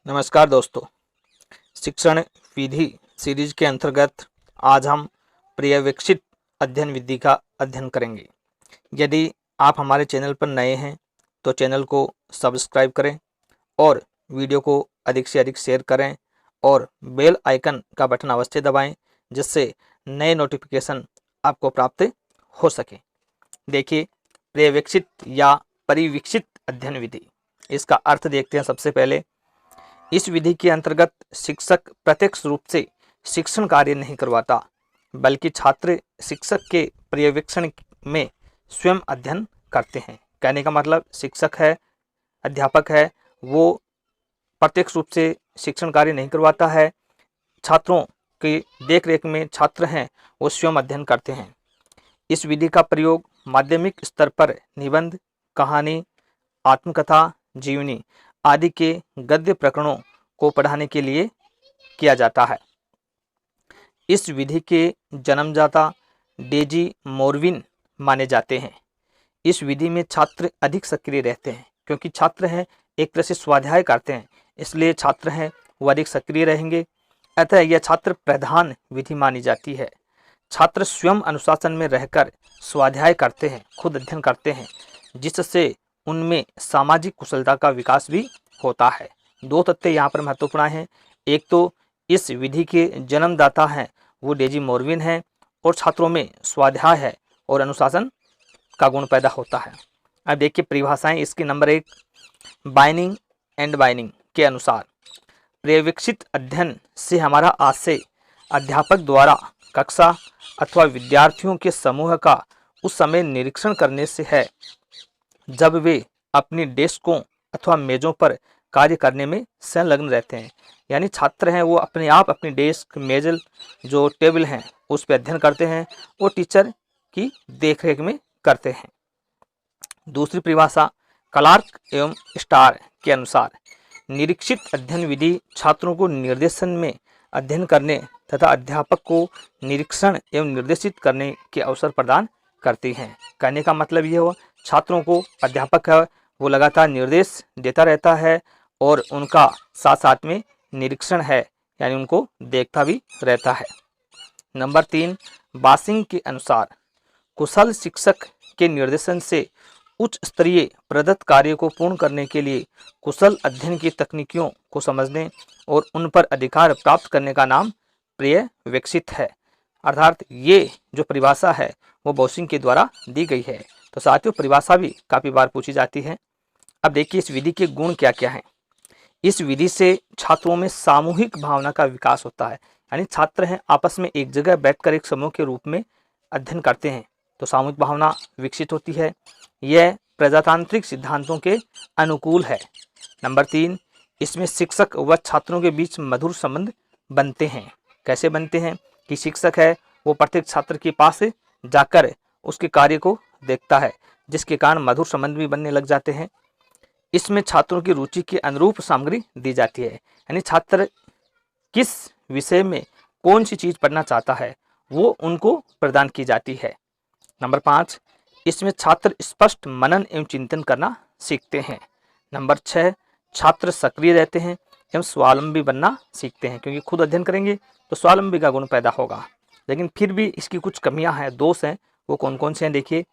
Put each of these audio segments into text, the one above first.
नमस्कार दोस्तों, शिक्षण विधि सीरीज के अंतर्गत आज हम पर्यवेक्षित अध्ययन विधि का अध्ययन करेंगे। यदि आप हमारे चैनल पर नए हैं तो चैनल को सब्सक्राइब करें और वीडियो को अधिक से अधिक शेयर करें और बेल आइकन का बटन अवश्य दबाएं, जिससे नए नोटिफिकेशन आपको प्राप्त हो सके। देखिए, पर्यवेक्षित या परिवीक्षित अध्ययन विधि, इसका अर्थ देखते हैं। सबसे पहले, इस विधि के अंतर्गत शिक्षक प्रत्यक्ष रूप से शिक्षण कार्य नहीं करवाता, बल्कि छात्र शिक्षक के पर्यवेक्षण में स्वयं अध्ययन करते हैं। कहने का मतलब, शिक्षक है, अध्यापक है, वो प्रत्यक्ष रूप से शिक्षण कार्य नहीं करवाता है। छात्रों की देखरेख में छात्र हैं, वो स्वयं अध्ययन करते हैं। इस विधि का प्रयोग माध्यमिक स्तर पर निबंध, कहानी, आत्मकथा, जीवनी आदि के गद्य प्रकरणों को पढ़ाने के लिए किया जाता है। इस विधि के जन्मदाता डेजी मोरविन माने जाते हैं। इस विधि में छात्र अधिक सक्रिय रहते हैं, क्योंकि छात्र हैं एक तरह से स्वाध्याय करते हैं, इसलिए छात्र हैं वो अधिक सक्रिय रहेंगे। अतः यह छात्र प्रधान विधि मानी जाती है। छात्र स्वयं अनुशासन में रहकर स्वाध्याय करते हैं, खुद अध्ययन करते हैं, जिससे उनमें सामाजिक कुशलता का विकास भी होता है। दो तथ्य यहाँ पर महत्वपूर्ण हैं। एक तो इस विधि के जन्मदाता हैं वो डेजी मोरविन हैं, और छात्रों में स्वाध्याय है और अनुशासन का गुण पैदा होता है। अब देखिए परिभाषाएं इसकी। नंबर 1, बाइनिंग एंड बाइनिंग के अनुसार पर्यवेक्षित अध्ययन से हमारा आशय अध्यापक द्वारा कक्षा अथवा विद्यार्थियों के समूह का उस समय निरीक्षण करने से है जब वे अपनी डेस्कों अथवा मेजों पर कार्य करने में संलग्न रहते हैं। यानी छात्र हैं वो अपने आप अपनी डेस्क, मेज, जो टेबल हैं उस पर अध्ययन करते हैं, वो टीचर की देखरेख में करते हैं। दूसरी परिभाषा क्लार्क एवं स्टार के अनुसार निरीक्षित अध्ययन विधि छात्रों को निर्देशन में अध्ययन करने तथा अध्यापक को निरीक्षण एवं निर्देशित करने के अवसर प्रदान करती हैं। कहने का मतलब ये हो, छात्रों को अध्यापक है वो लगातार निर्देश देता रहता है और उनका साथ साथ में निरीक्षण है, यानी उनको देखता भी रहता है। नंबर 3, बासिंग के अनुसार कुशल शिक्षक के निर्देशन से उच्च स्तरीय प्रदत्त कार्य को पूर्ण करने के लिए कुशल अध्ययन की तकनीकों को समझने और उन पर अधिकार प्राप्त करने का नाम पर्यवेक्षित है। अर्थात ये जो परिभाषा है वो बासिंग के द्वारा दी गई है। तो साथियों, परिभाषा भी काफ़ी बार पूछी जाती है। अब देखिए इस विधि के गुण क्या क्या हैं। इस विधि से छात्रों में सामूहिक भावना का विकास होता है, यानी छात्र हैं आपस में एक जगह बैठकर एक समूह के रूप में अध्ययन करते हैं, तो सामूहिक भावना विकसित होती है। यह प्रजातांत्रिक सिद्धांतों के अनुकूल है। नंबर 3, इसमें शिक्षक व छात्रों के बीच मधुर संबंध बनते हैं। कैसे बनते हैं कि शिक्षक है वो प्रत्येक छात्र के पास जाकर उसके कार्य को देखता है, जिसके कारण मधुर संबंध भी बनने लग जाते हैं। इसमें छात्रों की रुचि के अनुरूप सामग्री दी जाती है, यानी छात्र किस विषय में कौन सी चीज़ पढ़ना चाहता है वो उनको प्रदान की जाती है। नंबर 5, इसमें छात्र स्पष्ट मनन एवं चिंतन करना सीखते हैं। नंबर 6, छात्र सक्रिय रहते हैं एवं स्वावलंबी बनना सीखते हैं, क्योंकि खुद अध्ययन करेंगे तो स्वावलंबी का गुण पैदा होगा। लेकिन फिर भी इसकी कुछ कमियां हैं, दोष हैं। वो कौन कौन से हैं देखिए।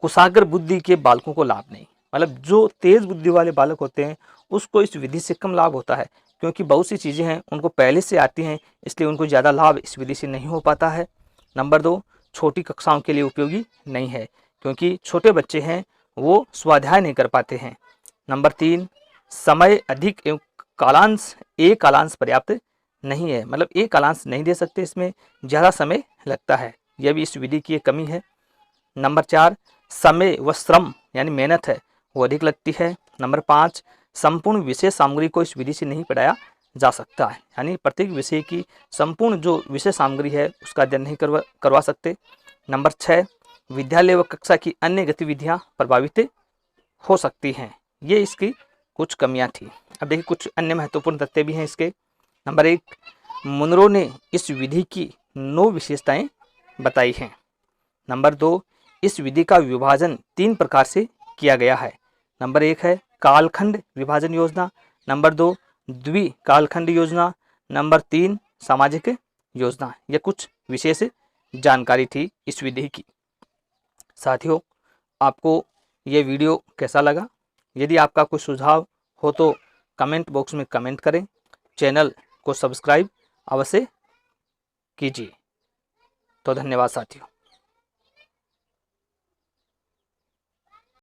कुशाग्र बुद्धि के बालकों को लाभ नहीं, मतलब जो तेज बुद्धि वाले बालक होते हैं उसको इस विधि से कम लाभ होता है, क्योंकि बहुत सी चीज़ें हैं उनको पहले से आती हैं, इसलिए उनको ज़्यादा लाभ इस विधि से नहीं हो पाता है। नंबर 2, छोटी कक्षाओं के लिए उपयोगी नहीं है, क्योंकि छोटे बच्चे हैं वो स्वाध्याय नहीं कर पाते हैं। नंबर 3, समय अधिक एवं एक कालांश पर्याप्त नहीं है, मतलब एक कालांश नहीं दे सकते, इसमें ज़्यादा समय लगता है, यह भी इस विधि की एक कमी है। नंबर 4, समय व श्रम यानी मेहनत है वो अधिक लगती है। नंबर 5, संपूर्ण विषय सामग्री को इस विधि से नहीं पढ़ाया जा सकता है, यानी प्रत्येक विषय की संपूर्ण जो विषय सामग्री है उसका अध्ययन नहीं करवा सकते। नंबर 6, विद्यालय व कक्षा की अन्य गतिविधियां प्रभावित हो सकती हैं। ये इसकी कुछ कमियां थी। अब देखिए कुछ अन्य महत्वपूर्ण तथ्य भी हैं इसके। नंबर 1, मुनरो ने इस विधि की 9 विशेषताएं बताई हैं। नंबर 2, इस विधि का विभाजन 3 प्रकार से किया गया है। नंबर 1 है कालखंड विभाजन योजना। नंबर 2 द्विकालखंड योजना, नंबर 3 सामाजिक योजना। यह कुछ विशेष जानकारी थी इस विधि की। साथियों, आपको ये वीडियो कैसा लगा? यदि आपका कोई सुझाव हो तो कमेंट बॉक्स में कमेंट करें। चैनल को सब्सक्राइब अवश्य कीजिए। तो धन्यवाद साथियों।